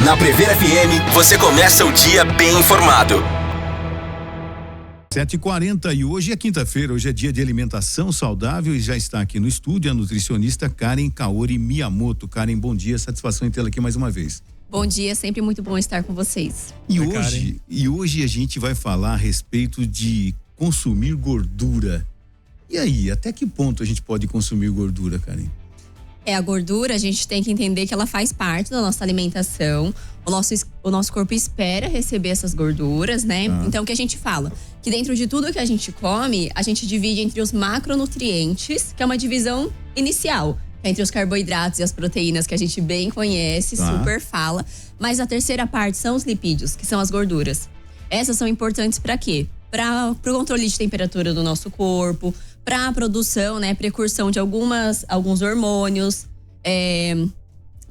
Na Prever FM, você começa o dia bem informado. 7h40 e hoje é quinta-feira, hoje é dia de alimentação saudável e já está aqui no estúdio a nutricionista Karen Kaori Miyamoto. Karen, bom dia, satisfação em tê-la aqui mais uma vez. Bom dia, sempre muito bom estar com vocês. E hoje a gente vai falar a respeito de consumir gordura. E aí, até que ponto a gente pode consumir gordura, Karen? A gordura, a gente tem que entender que ela faz parte da nossa alimentação. O nosso corpo espera receber essas gorduras, né? Então, o que a gente fala? Que dentro de tudo que a gente come, a gente divide entre os macronutrientes, que é uma divisão inicial, entre os carboidratos e as proteínas, que a gente bem conhece, super fala. Mas a terceira parte são os lipídios, que são as gorduras. Essas são importantes para quê? Para o controle de temperatura do nosso corpo, para a produção, né, precursão de alguns hormônios,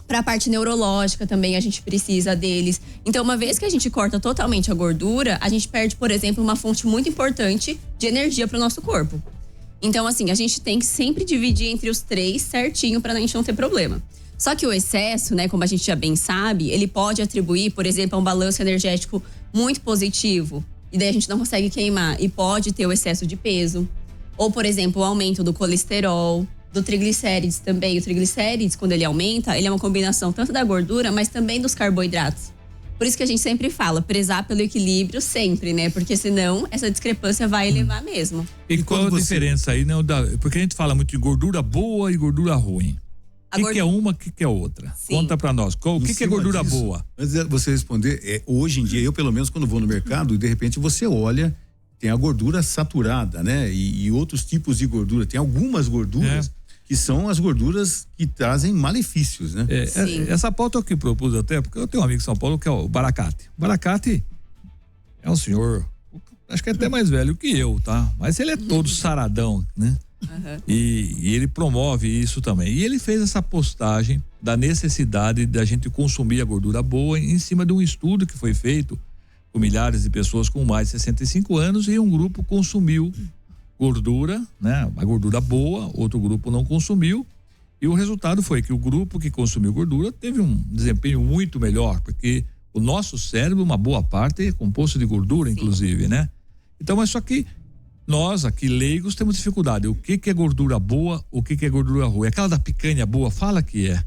para a parte neurológica também a gente precisa deles. Então, uma vez que a gente corta totalmente a gordura, a gente perde, por exemplo, uma fonte muito importante de energia para o nosso corpo. Então, assim, a gente tem que sempre dividir entre os três certinho para a gente não ter problema. Só que o excesso, né, como a gente já bem sabe, ele pode atribuir, por exemplo, a um balanço energético muito positivo. E daí a gente não consegue queimar e pode ter o excesso de peso. Ou, por exemplo, o aumento do colesterol, do triglicérides também. O triglicérides, quando ele aumenta, ele é uma combinação tanto da gordura, mas também dos carboidratos. Por isso que a gente sempre fala, prezar pelo equilíbrio sempre, né? Porque senão essa discrepância vai elevar mesmo. E qual a diferença aí, né? Porque a gente fala muito de gordura boa e gordura ruim. O que é uma, o que é outra? Sim. Conta pra nós. O que é gordura boa? Antes de você responder, hoje em dia, eu pelo menos quando vou no mercado, de repente você olha, tem a gordura saturada, né? E outros tipos de gordura. Tem algumas gorduras que são as gorduras que trazem malefícios, né? Essa pauta eu que propus até, porque eu tenho um amigo em São Paulo que é o Baracate. O Baracate é um senhor, acho que é até mais velho que eu, tá? Mas ele é todo saradão, né? E ele promove isso também. E ele fez essa postagem da necessidade da gente consumir a gordura boa em cima de um estudo que foi feito com milhares de pessoas com mais de 65 anos e um grupo consumiu gordura, né? A gordura boa, outro grupo não consumiu. E o resultado foi que o grupo que consumiu gordura teve um desempenho muito melhor, porque o nosso cérebro, uma boa parte é composto de gordura, inclusive, né? Então, mas só que nós aqui leigos temos dificuldade. O que é gordura boa, o que é gordura ruim? Aquela da picanha boa, fala que é.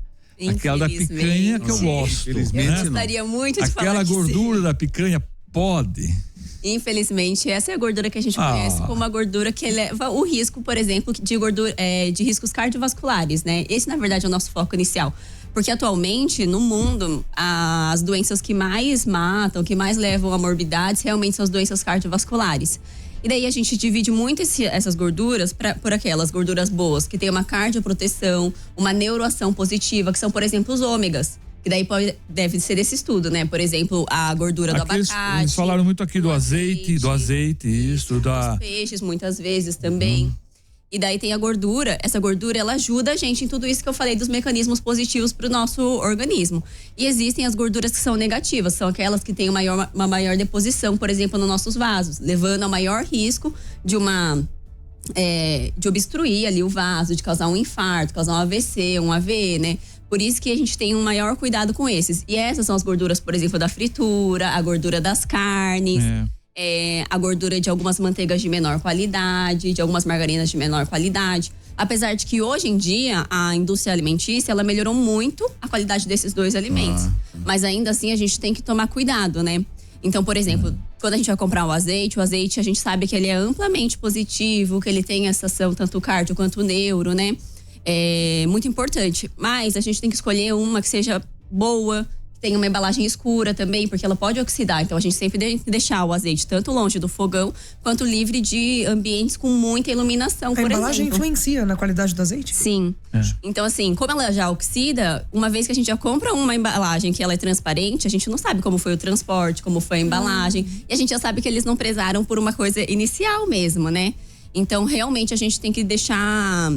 Aquela da picanha que eu gosto. Eu gostaria muito de falar aquela gordura da picanha pode. Infelizmente, essa é a gordura que a gente conhece como a gordura que eleva o risco, por exemplo, de gordura, de riscos cardiovasculares, né? Esse, na verdade, é o nosso foco inicial. Porque atualmente, no mundo, as doenças que mais matam, que mais levam a morbidades, realmente são as doenças cardiovasculares. E daí a gente divide muito essas gorduras por aquelas gorduras boas, que tem uma cardioproteção, uma neuroação positiva, que são, por exemplo, os ômegas. Que daí deve ser desse estudo, né? Por exemplo, a gordura do abacate. Eles falaram muito aqui do azeite, isso, dos peixes, muitas vezes também. E daí tem a gordura. Essa gordura, ela ajuda a gente em tudo isso que eu falei dos mecanismos positivos para o nosso organismo. E existem as gorduras que são negativas, são aquelas que têm uma maior deposição, por exemplo, nos nossos vasos, levando a maior risco de de obstruir ali o vaso, de causar um infarto, causar um AVC, um AVE, né? Por isso que a gente tem um maior cuidado com esses. E essas são as gorduras, por exemplo, da fritura, a gordura das carnes, a gordura de algumas manteigas de menor qualidade, de algumas margarinas de menor qualidade. Apesar de que hoje em dia a indústria alimentícia, ela melhorou muito a qualidade desses dois alimentos. Mas ainda assim a gente tem que tomar cuidado, né? Então, por exemplo, quando a gente vai comprar o azeite a gente sabe que ele é amplamente positivo, que ele tem essa ação tanto cardio quanto neuro, né? É muito importante. Mas a gente tem que escolher uma que seja boa, que tenha uma embalagem escura também, porque ela pode oxidar. Então a gente sempre tem que deixar o azeite tanto longe do fogão, quanto livre de ambientes com muita iluminação, por exemplo. A embalagem influencia na qualidade do azeite? Sim. Então assim, como ela já oxida, uma vez que a gente já compra uma embalagem que ela é transparente, a gente não sabe como foi o transporte, como foi a embalagem. E a gente já sabe que eles não prezaram por uma coisa inicial mesmo, né? Então realmente a gente tem que deixar...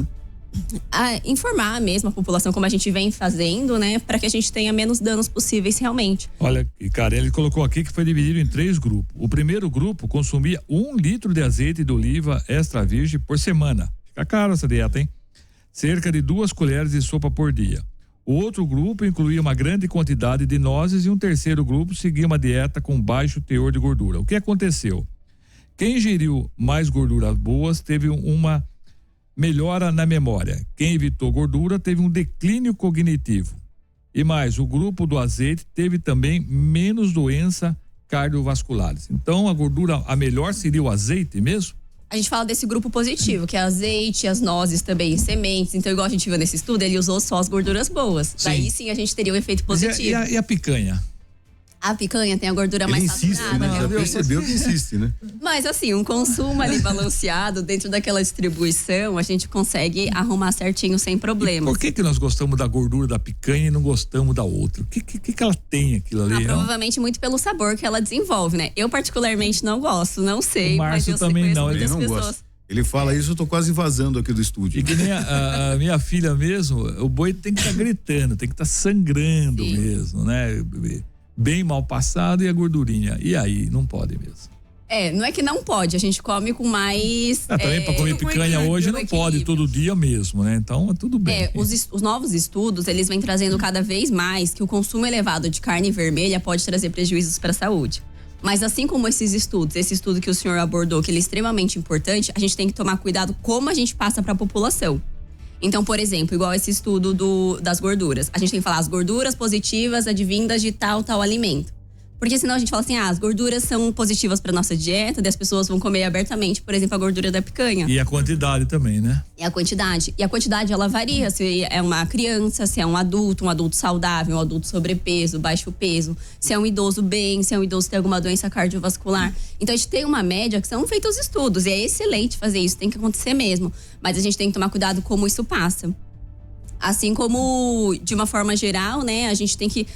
informar mesmo a população como a gente vem fazendo, né? Para que a gente tenha menos danos possíveis realmente. Olha, cara, ele colocou aqui que foi dividido em 3 grupos. O primeiro grupo consumia 1 litro de azeite de oliva extra virgem por semana. Fica caro essa dieta, hein? Cerca de 2 colheres de sopa por dia. O outro grupo incluía uma grande quantidade de nozes e um terceiro grupo seguia uma dieta com baixo teor de gordura. O que aconteceu? Quem ingeriu mais gorduras boas teve uma melhora na memória. Quem evitou gordura teve um declínio cognitivo. E mais, o grupo do azeite teve também menos doença cardiovasculares. Então, a gordura, a melhor seria o azeite mesmo? A gente fala desse grupo positivo, que é azeite, as nozes também, sementes. Então, igual a gente viu nesse estudo, ele usou só as gorduras boas. Sim. Daí sim a gente teria o efeito positivo. E a picanha? A picanha tem a gordura ele mais insiste, saturada. Né? Já percebeu que insiste, né? Mas assim, um consumo ali balanceado dentro daquela distribuição, a gente consegue arrumar certinho sem problemas. E por que nós gostamos da gordura da picanha e não gostamos da outra? O que ela tem aquilo ali? Provavelmente muito pelo sabor que ela desenvolve, né? Eu particularmente não gosto, não sei. O Márcio também não, ele não gosta. Ele fala isso, eu tô quase vazando aqui do estúdio. E que nem a minha filha mesmo, o boi tem que estar gritando, tem que estar sangrando Sim. mesmo, né? Bem mal passado e a gordurinha. E aí, não pode mesmo. Não é que não pode, a gente come com mais. Também para comer picanha hoje não pode todo dia mesmo, né? Então, tudo bem. Os novos estudos, eles vêm trazendo cada vez mais que o consumo elevado de carne vermelha pode trazer prejuízos para a saúde. Mas assim como esses estudos, esse estudo que o senhor abordou, que ele é extremamente importante, a gente tem que tomar cuidado como a gente passa para a população. Então, por exemplo, igual esse estudo das gorduras. A gente tem que falar as gorduras positivas advindas de tal alimento. Porque senão a gente fala assim, as gorduras são positivas para nossa dieta, e as pessoas vão comer abertamente, por exemplo, a gordura da picanha. E a quantidade também, né? E a quantidade, ela varia. Se é uma criança, se é um adulto saudável, um adulto sobrepeso, baixo peso, se é um idoso bem, se é um idoso que tem alguma doença cardiovascular. Então, a gente tem uma média que são feitos estudos, e é excelente fazer isso, tem que acontecer mesmo. Mas a gente tem que tomar cuidado como isso passa. Assim como, de uma forma geral, né, a gente tem que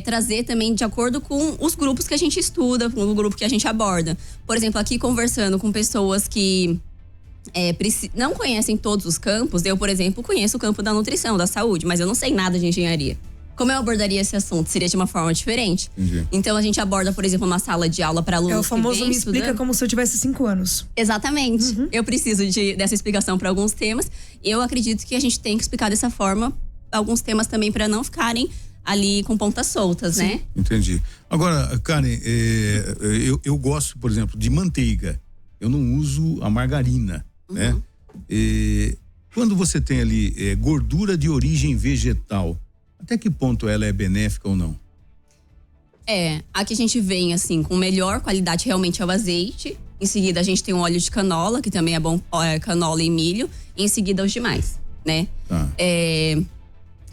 trazer também de acordo com os grupos que a gente estuda, com o grupo que a gente aborda. Por exemplo, aqui conversando com pessoas que não conhecem todos os campos, eu, por exemplo, conheço o campo da nutrição, da saúde, mas eu não sei nada de engenharia. Como eu abordaria esse assunto? Seria de uma forma diferente. Entendi. Então, a gente aborda, por exemplo, uma sala de aula para alunos. É o famoso que me explica como se eu tivesse 5 anos. Exatamente. Uhum. Eu preciso dessa explicação para alguns temas. Eu acredito que a gente tem que explicar dessa forma alguns temas também para não ficarem ali com pontas soltas, Sim. né? Entendi. Agora, Karen, eu gosto, por exemplo, de manteiga. Eu não uso a margarina, né? Quando você tem ali gordura de origem vegetal, até que ponto ela é benéfica ou não? Aqui a gente vem assim, com melhor qualidade realmente é o azeite. Em seguida a gente tem o óleo de canola, que também é bom, canola e milho. E em seguida os demais, né? Tá.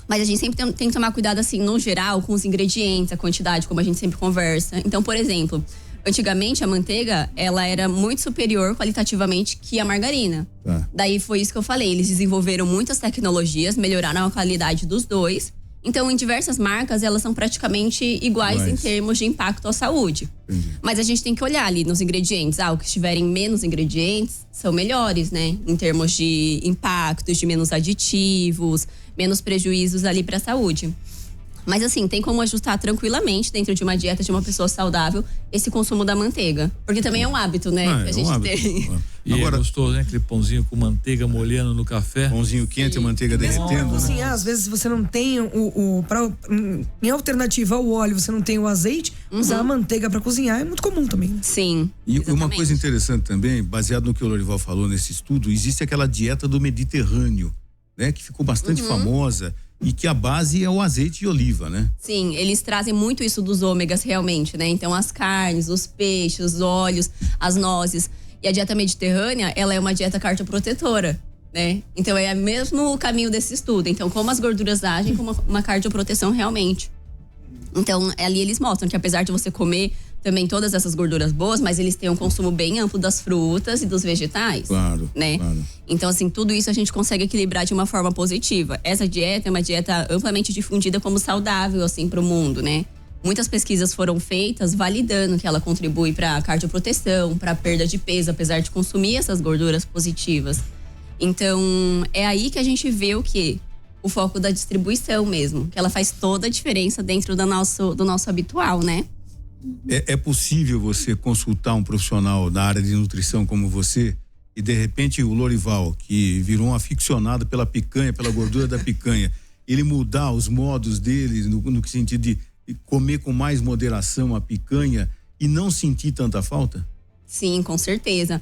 Mas a gente sempre tem que tomar cuidado assim, no geral, com os ingredientes, a quantidade, como a gente sempre conversa. Então, por exemplo, antigamente a manteiga, ela era muito superior qualitativamente que a margarina. Tá. Daí foi isso que eu falei, eles desenvolveram muitas tecnologias, melhoraram a qualidade dos dois. Então, em diversas marcas, elas são praticamente iguais em termos de impacto à saúde. Entendi. Mas a gente tem que olhar ali nos ingredientes. O que estiverem menos ingredientes são melhores, né? Em termos de impactos, de menos aditivos, menos prejuízos ali para a saúde. Mas assim, tem como ajustar tranquilamente dentro de uma dieta de uma pessoa saudável esse consumo da manteiga. Porque também é um hábito, né? Que a gente tem. E agora, é gostoso, né? Aquele pãozinho com manteiga molhando no café. Pãozinho quente, a manteiga derretendo. Assim, às vezes você não tem em alternativa ao óleo, você não tem o azeite, usar a manteiga para cozinhar é muito comum também. Sim. E exatamente. Uma coisa interessante também, baseado no que o Lorival falou nesse estudo, existe aquela dieta do Mediterrâneo, né? Que ficou bastante famosa. E que a base é o azeite de oliva, né? Sim, eles trazem muito isso dos ômegas realmente, né? Então as carnes, os peixes, os óleos, as nozes. E a dieta mediterrânea, ela é uma dieta cardioprotetora, né? Então é o mesmo caminho desse estudo. Então como as gorduras agem como uma cardioproteção realmente. Então ali eles mostram que apesar de você comer também todas essas gorduras boas, mas eles têm um consumo bem amplo das frutas e dos vegetais. Claro, né? Claro. Então, assim, tudo isso a gente consegue equilibrar de uma forma positiva. Essa dieta é uma dieta amplamente difundida como saudável, assim, para o mundo, né? Muitas pesquisas foram feitas validando que ela contribui para a cardioproteção, para a perda de peso, apesar de consumir essas gorduras positivas. Então, é aí que a gente vê o quê? O foco da distribuição mesmo, que ela faz toda a diferença dentro do nosso habitual, né? É possível você consultar um profissional da área de nutrição como você e de repente o Lorival, que virou um aficionado pela picanha, pela gordura da picanha, ele mudar os modos dele no sentido de comer com mais moderação a picanha e não sentir tanta falta? Sim, com certeza.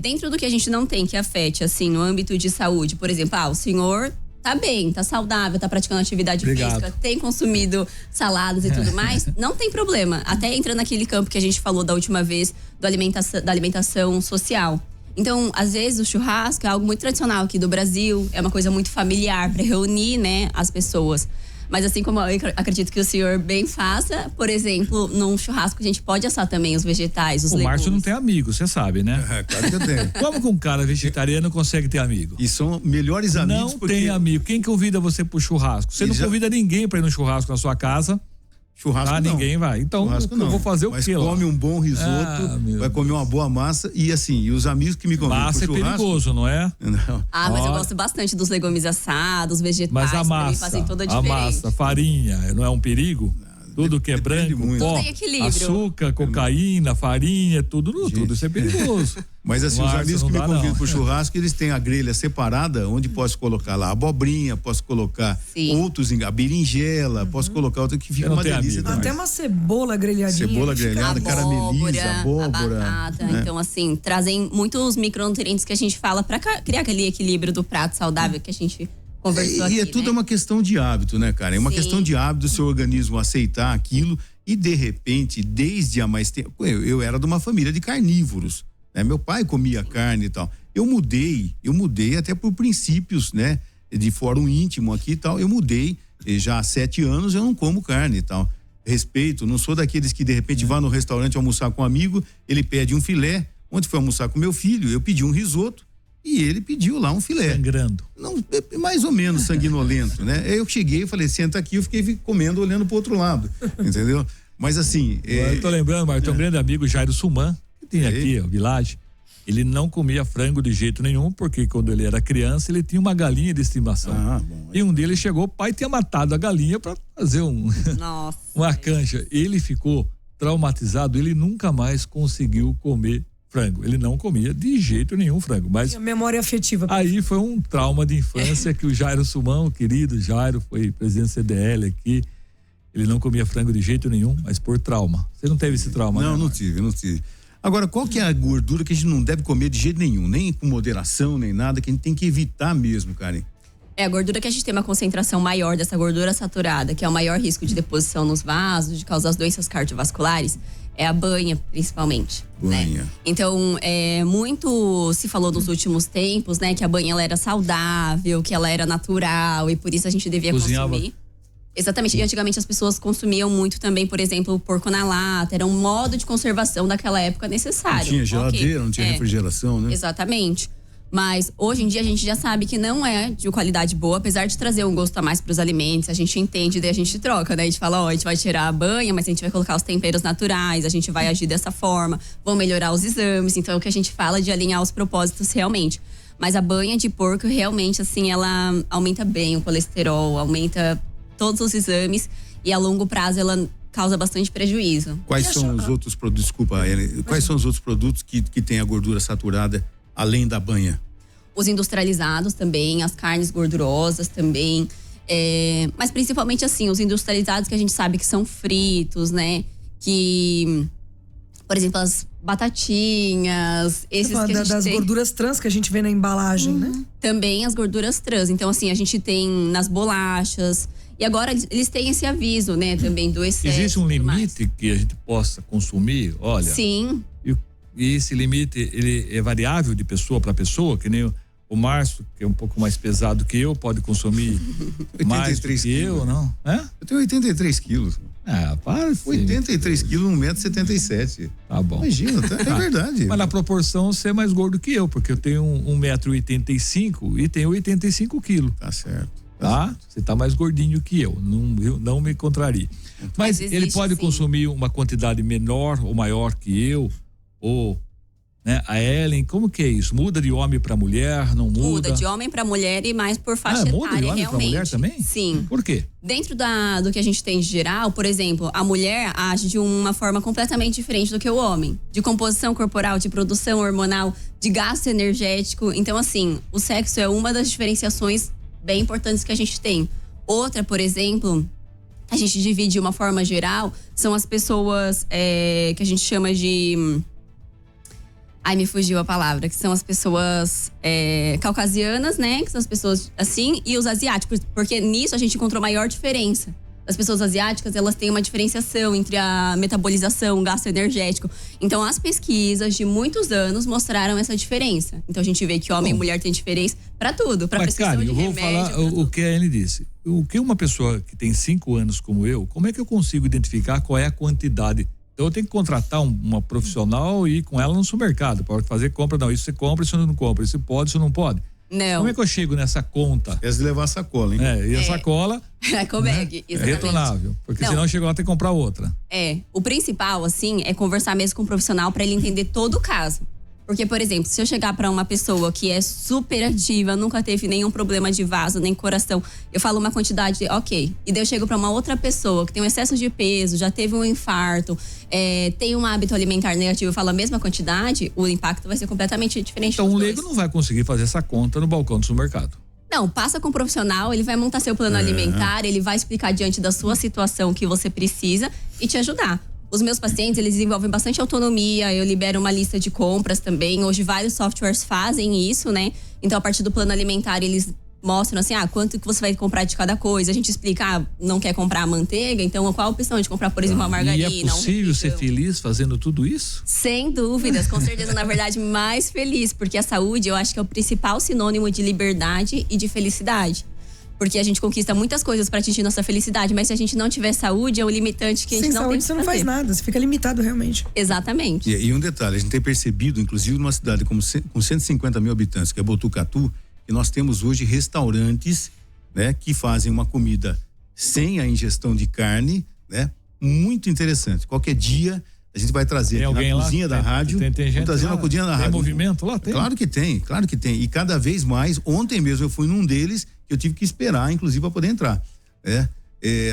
Dentro do que a gente não tem que afete, assim, no âmbito de saúde, por exemplo, o senhor tá bem, tá saudável, tá praticando atividade física, tem consumido saladas e tudo mais, não tem problema. Até entra naquele campo que a gente falou da última vez, da alimentação social. Então, às vezes, o churrasco é algo muito tradicional aqui do Brasil, é uma coisa muito familiar para reunir, né, as pessoas. Mas assim como eu acredito que o senhor bem faça, por exemplo, num churrasco a gente pode assar também os vegetais, os legumes. O Márcio não tem amigo, você sabe, né? Claro que eu tenho. Como que um cara vegetariano consegue ter amigo? E são melhores amigos. Não tem amigo. Quem convida você pro churrasco? Você não convida ninguém para ir no churrasco na sua casa. Churrasco não. Ninguém vai. Então, eu vou fazer o quê? Mas come um bom risoto, vai comer uma boa massa e assim, e os amigos que me convidam pro churrasco... Massa é perigoso, não é? Não. Mas eu gosto bastante dos legumes assados, vegetais. Mas a massa, fazem toda a diferença. massa, farinha, não é um perigo? Tudo que é branco, pó, açúcar, cocaína, farinha, tudo isso é perigoso. Mas assim, os amigos que me convidam pro churrasco, eles têm a grelha separada, onde posso colocar lá abobrinha, posso colocar outros, a berinjela, posso colocar outra que fica uma delícia também. Até uma cebola grelhadinha. Cebola grelhada, carameliza, abóbora. Batata. Né? Então, assim, trazem muitos micronutrientes que a gente fala pra criar aquele equilíbrio do prato saudável que a gente... E tudo é uma questão de hábito, né, cara? É uma questão de hábito do seu organismo aceitar aquilo e, de repente, desde há mais tempo... Eu era de uma família de carnívoros, né? Meu pai comia carne e tal. Eu mudei até por princípios, né? De fórum íntimo aqui e tal. Eu mudei, já há 7 anos eu não como carne e tal. Respeito, não sou daqueles que, de repente, vá no restaurante almoçar com um amigo, ele pede um filé. Ontem foi almoçar com meu filho, eu pedi um risoto. E ele pediu lá um filé. Sangrando. Não, mais ou menos sanguinolento, né? Eu cheguei e falei, senta aqui, eu fiquei comendo, olhando pro outro lado, entendeu? Mas assim... Eu tô lembrando, Marcos, um grande amigo, Jairo Suman, que tem aqui, o Village, ele não comia frango de jeito nenhum, porque quando ele era criança, ele tinha uma galinha de estimação. E um deles chegou, o pai tinha matado a galinha para fazer uma cancha. Ele ficou traumatizado, ele nunca mais conseguiu comer frango. Ele não comia de jeito nenhum frango, mas... memória afetiva. Aí foi um trauma de infância que o Jairo Sumão, o querido Jairo, foi presidente do CDL aqui, ele não comia frango de jeito nenhum, mas por trauma. Você não teve esse trauma? Não, não tive. Agora, qual que é a gordura que a gente não deve comer de jeito nenhum, nem com moderação, nem nada, que a gente tem que evitar mesmo, Karen? A gordura que a gente tem uma concentração maior dessa gordura saturada, que é o maior risco de deposição nos vasos, de causar as doenças cardiovasculares, é a banha, principalmente. Banha. Né? Então, muito se falou nos últimos tempos, né, que a banha ela era saudável, que ela era natural e por isso a gente devia consumir. Exatamente. E antigamente as pessoas consumiam muito também, por exemplo, o porco na lata. Era um modo de conservação daquela época necessário. Não tinha geladeira, não tinha refrigeração, né? Exatamente. Mas hoje em dia a gente já sabe que não é de qualidade boa, apesar de trazer um gosto a mais para os alimentos. A gente entende, daí a gente troca, né? A gente fala, a gente vai tirar a banha, mas a gente vai colocar os temperos naturais, a gente vai agir dessa forma, vão melhorar os exames. Então é o que a gente fala de alinhar os propósitos realmente. Mas a banha de porco realmente, assim, ela aumenta bem o colesterol, aumenta todos os exames e a longo prazo ela causa bastante prejuízo. Quais são os outros produtos, desculpa, Ellen, quais são os outros produtos que tem a gordura saturada além da banha? Os industrializados também, as carnes gordurosas também, mas principalmente assim, os industrializados que a gente sabe que são fritos, né? Que, por exemplo, as batatinhas, esses que a gente das tem. gorduras trans que a gente vê na embalagem, né? Também as gorduras trans. Então, assim, a gente tem nas bolachas. E agora eles têm esse aviso, né? Também do excesso. Existe um limite que a gente possa consumir? Olha. Sim. E esse limite, ele é variável de pessoa para pessoa, que nem o Márcio, que é um pouco mais pesado que eu, pode consumir mais do que eu, não? Eu tenho 83 quilos. Para. 83 quilos, 1,77 m. Tá bom. Imagina, é verdade. Mas na proporção você é mais gordo que eu, porque eu tenho 1,85 m e tenho 85 quilos. Tá certo. Tá? Você tá mais gordinho que eu, não me contrarie. Mas ele pode consumir uma quantidade menor ou maior que eu, ou, né, a Ellen, como que é isso? Muda de homem para mulher, não muda? Muda de homem para mulher e mais por faixa muda etária, de homem realmente. Pra mulher também? Sim. Por quê? Dentro do que a gente tem de geral, por exemplo, a mulher age de uma forma completamente diferente do que o homem. De composição corporal, de produção hormonal, de gasto energético. Então, assim, o sexo é uma das diferenciações bem importantes que a gente tem. Outra, por exemplo, a gente divide de uma forma geral, são as pessoas que a gente chama de... Ai, me fugiu a palavra. Que são as pessoas caucasianas, né? Que são as pessoas assim. E os asiáticos. Porque nisso a gente encontrou maior diferença. As pessoas asiáticas, elas têm uma diferenciação entre a metabolização, o gasto energético. Então, as pesquisas de muitos anos mostraram essa diferença. Então, a gente vê que homem e mulher tem diferença para tudo. Para prescrição de remédio. Eu vou falar o que a Anne disse. O que uma pessoa que tem 5 anos como eu, como é que eu consigo identificar qual é a quantidade? Então eu tenho que contratar uma profissional e ir com ela no supermercado para fazer compra. Não, isso você compra, isso não compra, isso pode, isso não pode. Não. Como é que eu chego nessa conta? É de levar a sacola, hein? E a sacola Ecobag, é retornável, porque senão chegou lá tem que comprar outra. O principal, assim, é conversar mesmo com o profissional para ele entender todo o caso. Porque, por exemplo, se eu chegar para uma pessoa que é super ativa, nunca teve nenhum problema de vaso, nem coração, eu falo uma quantidade, ok. E daí eu chego para uma outra pessoa que tem um excesso de peso, já teve um infarto, tem um hábito alimentar negativo, eu falo a mesma quantidade, o impacto vai ser completamente diferente. Então o leigo não vai conseguir fazer essa conta no balcão do supermercado. Não, passa com um profissional, ele vai montar seu plano alimentar, ele vai explicar diante da sua situação o que você precisa e te ajudar. Os meus pacientes, eles desenvolvem bastante autonomia, eu libero uma lista de compras também. Hoje, vários softwares fazem isso, né? Então, a partir do plano alimentar, eles mostram assim, quanto que você vai comprar de cada coisa. A gente explica, não quer comprar a manteiga, então qual a opção de comprar, por exemplo, a margarina? E é possível ser feliz fazendo tudo isso? Sem dúvidas, com certeza, na verdade, mais feliz. Porque a saúde, eu acho que é o principal sinônimo de liberdade e de felicidade. Porque a gente conquista muitas coisas para atingir nossa felicidade, mas se a gente não tiver saúde, é um limitante que a gente não tem que fazer. Sem saúde você não faz nada, você fica limitado realmente. Exatamente. E um detalhe, a gente tem percebido, inclusive numa cidade com 150 mil habitantes, que é Botucatu, que nós temos hoje restaurantes, né, que fazem uma comida sem a ingestão de carne, né, muito interessante. Qualquer dia a gente vai trazer aqui na cozinha da rádio. Tem gente trazer na cozinha da rádio. Tem movimento lá? Tem? Claro que tem. E cada vez mais, ontem mesmo eu fui num deles, que eu tive que esperar, inclusive, para poder entrar.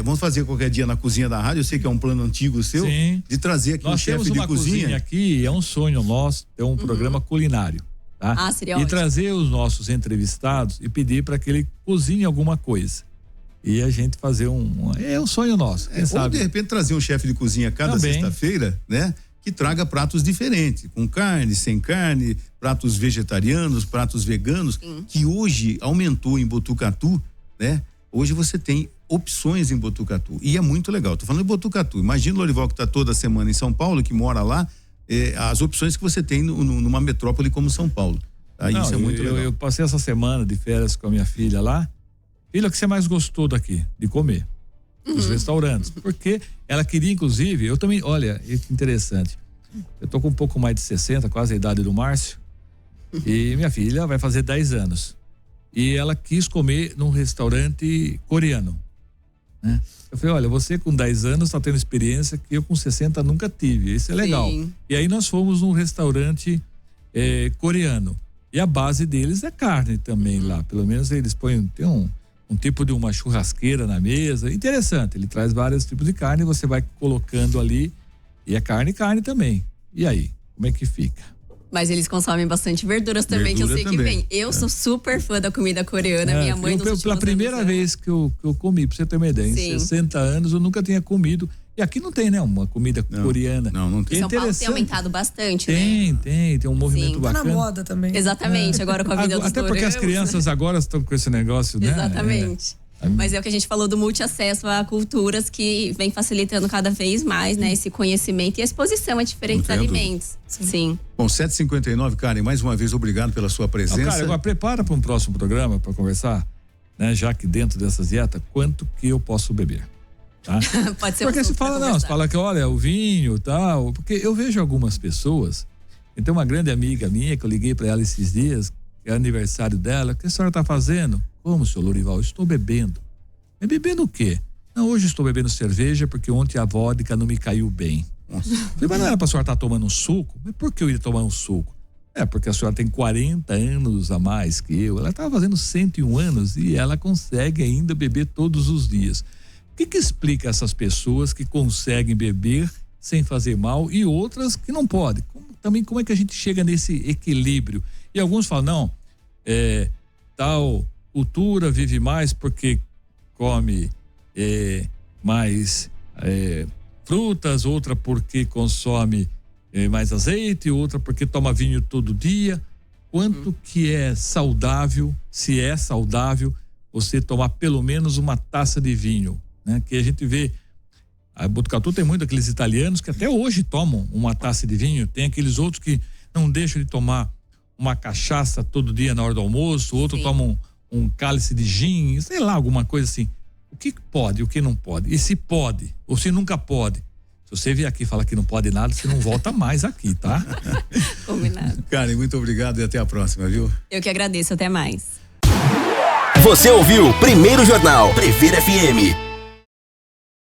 Vamos fazer qualquer dia na cozinha da rádio, eu sei que é um plano antigo seu, de trazer aqui um chefe de cozinha. Nós temos uma cozinha aqui, é um sonho nosso, ter um programa culinário. Tá? Seria ótimo. E trazer os nossos entrevistados e pedir para que ele cozinhe alguma coisa. E a gente fazer é um sonho nosso. Ou de repente trazer um chefe de cozinha cada sexta-feira, né? Que traga pratos diferentes, com carne, sem carne, pratos vegetarianos, pratos veganos, que hoje aumentou em Botucatu, né? Hoje você tem opções em Botucatu e é muito legal. Tô falando de Botucatu. Imagina o Lorival que tá toda semana em São Paulo, que mora lá, as opções que você tem numa metrópole como São Paulo. Isso é muito legal. Eu passei essa semana de férias com a minha filha lá. Filha, o que você mais gostou daqui? De comer. Nos restaurantes. Porque ela queria, inclusive, eu também, olha, que interessante. Eu tô com um pouco mais de 60, quase a idade do Márcio. E minha filha vai fazer 10 anos. E ela quis comer num restaurante coreano. Né? Eu falei, olha, você com 10 anos tá tendo experiência que eu com 60 nunca tive. Isso é legal. E aí nós fomos num restaurante coreano. E a base deles é carne também lá. Pelo menos eles põem, tem um tipo de uma churrasqueira na mesa. Interessante, ele traz vários tipos de carne, você vai colocando ali, e é carne também. E aí, como é que fica? Mas eles consomem bastante verduras também, que eu sei que vem. Eu sou super fã da comida coreana, minha mãe pela primeira vez que eu comi, pra você ter uma ideia, em 60 anos eu nunca tinha comido. E aqui não tem, né? Uma comida coreana. Não tem. São Paulo tem aumentado bastante, né? Tem um movimento bacana. Tá na moda também. Exatamente, agora com a vida dos até porque as crianças agora estão com esse negócio, né? Exatamente. Mas é o que a gente falou do multiacesso a culturas que vem facilitando cada vez mais, né? Esse conhecimento e a exposição a diferentes alimentos. Sim. Bom, 7h59, Karen, mais uma vez obrigado pela sua presença. Cara, agora prepara para um próximo programa para conversar, né? Já que dentro dessas dietas, quanto que eu posso beber? Tá? Pode ser. Porque se fala que olha, o vinho e tal, porque eu vejo algumas pessoas, e tem uma grande amiga minha que eu liguei para ela esses dias, que é aniversário dela, o que a senhora tá fazendo? Como, senhor Lorival? Estou bebendo. Mas bebendo o quê? Não, hoje estou bebendo cerveja porque ontem a vodka não me caiu bem. Falei, mas não era pra senhora estar tomando um suco? Mas por que eu ia tomar um suco? Porque a senhora tem 40 anos a mais que eu. Ela estava fazendo 101 anos e ela consegue ainda beber todos os dias. O que explica essas pessoas que conseguem beber sem fazer mal e outras que não podem? Como é que a gente chega nesse equilíbrio? E alguns falam, não, tal cultura vive mais porque come mais frutas, outra porque consome mais azeite, outra porque toma vinho todo dia. Quanto que é saudável, se é saudável, você tomar pelo menos uma taça de vinho, né? Que a gente vê, a Botucatu tem muito aqueles italianos que até hoje tomam uma taça de vinho, tem aqueles outros que não deixam de tomar uma cachaça todo dia na hora do almoço, outro toma um cálice de gin, sei lá, alguma coisa assim. O que pode e o que não pode? E se pode, ou se nunca pode? Se você vier aqui e falar que não pode nada, você não volta mais aqui, tá? Combinado. Karen, muito obrigado e até a próxima, viu? Eu que agradeço, até mais. Você ouviu Primeiro Jornal Previr FM.